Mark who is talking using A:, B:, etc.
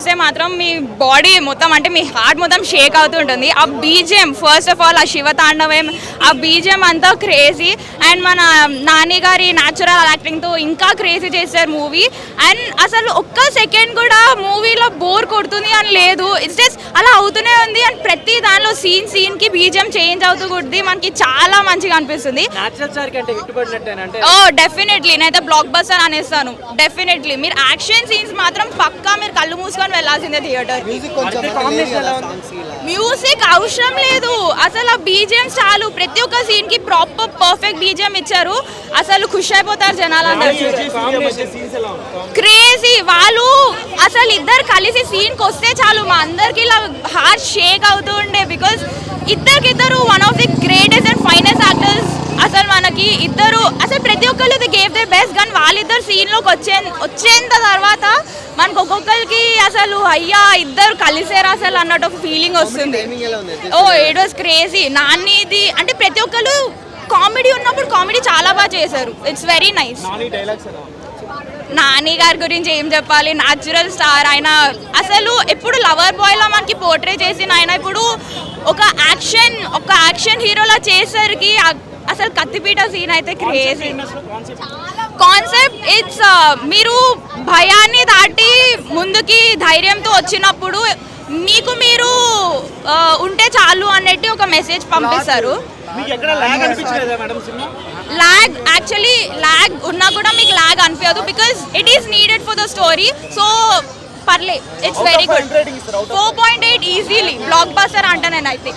A: చూస్తే మాత్రం మీ బాడీ మొత్తం అంటే మీ హార్ట్ మొత్తం షేక్ అవుతూ ఉంటుంది. ఆ బీజిఎం ఫస్ట్ ఆఫ్ ఆల్ ఆ శివతాండవం ఆ బీజిఎం అంతా క్రేజీ అండ్ మన నాని గారి న్యాచురల్ యాక్టింగ్తో ఇంకా క్రేజీ చేశారు మూవీ. అండ్ అసలు ఒక్క సెకండ్ కూడా మూవీలో బోర్ కొడుతుంది అని లేదు. ఇట్స్ జస్ట్ అలా అవుతూనే ఉంది అండ్ ప్రతి దానిలో సీన్కి బీజిఎం చేంజ్ అవుతూ కొద్ది మనకి చాలా మంచిగా అనిపిస్తుంది. డెఫినెట్లీ నేనైతే బ్లాక్ బస్టర్ అనేస్తాను. డెఫినెట్లీ మీరు యాక్షన్ సీన్స్ మాత్రం పక్కా మీరు కళ్ళు మూసుకొని వెళ్ళాల్సిందే థియేటర్. మ్యూజిక్ అవసరం లేదు అసలు. ఆ బీజిఎం చాలు. ప్రతి ఒక్క సీన్ కి ప్రాపర్ పర్ఫెక్ట్ బీజిఎం ఇచ్చారు. అసలు ఖుషి అయిపోతారు జనాలందరూ. క్రేజీ వాళ్ళు అసలు ఇద్దరు కలిసి సీన్ కి వస్తే చాలు మా అందరికి ఇలా హార్ట్ షేక్ అవుతూ ఉండే. బికాస్ ఇద్దరు one of the greatest and finest actors. అసలు మనకి ఇద్దరు అసలు ప్రతి ఒక్కరు ది గేవ్ దే బెస్ట్. కానీ వాళ్ళిద్దరు సీన్లోకి వచ్చేంత తర్వాత మనకు ఒక్కొక్కరికి అసలు అయ్యా ఇద్దరు కలిసారు అసలు అన్నట్టు ఒక ఫీలింగ్ వస్తుంది. It was crazy. నానిది అంటే ప్రతి ఒక్కరు కామెడీ ఉన్నప్పుడు కామెడీ చాలా బాగా చేశారు. It's very nice. నాని గారి గురించి ఏం చెప్పాలి, న్యాచురల్ స్టార్ ఆయన. అసలు ఎప్పుడు లవర్ బాయ్లా మనకి పోర్ట్రే చేసిన ఆయన ఇప్పుడు ఒక యాక్షన్ హీరోలా చేసరికి అసలు కత్తిపీట సీన్ అయితే క్రేజీ. కాన్సెప్ట్ ఇట్స్ మీరు భయాన్ని దాటి ముందుకి ధైర్యంతో వచ్చినప్పుడు మీకు మీరు ఉంటే చాలు అన్నట్టు ఒక మెసేజ్ పంపిస్తారు. లాగ్ యాక్చువల్లీ లాగ్ ఉన్నా కూడా మీకు లాగ్ అనిపించదు because it is needed for the story. So పర్లే it's very good. 4.8 easily blockbuster అంట నేనైతే.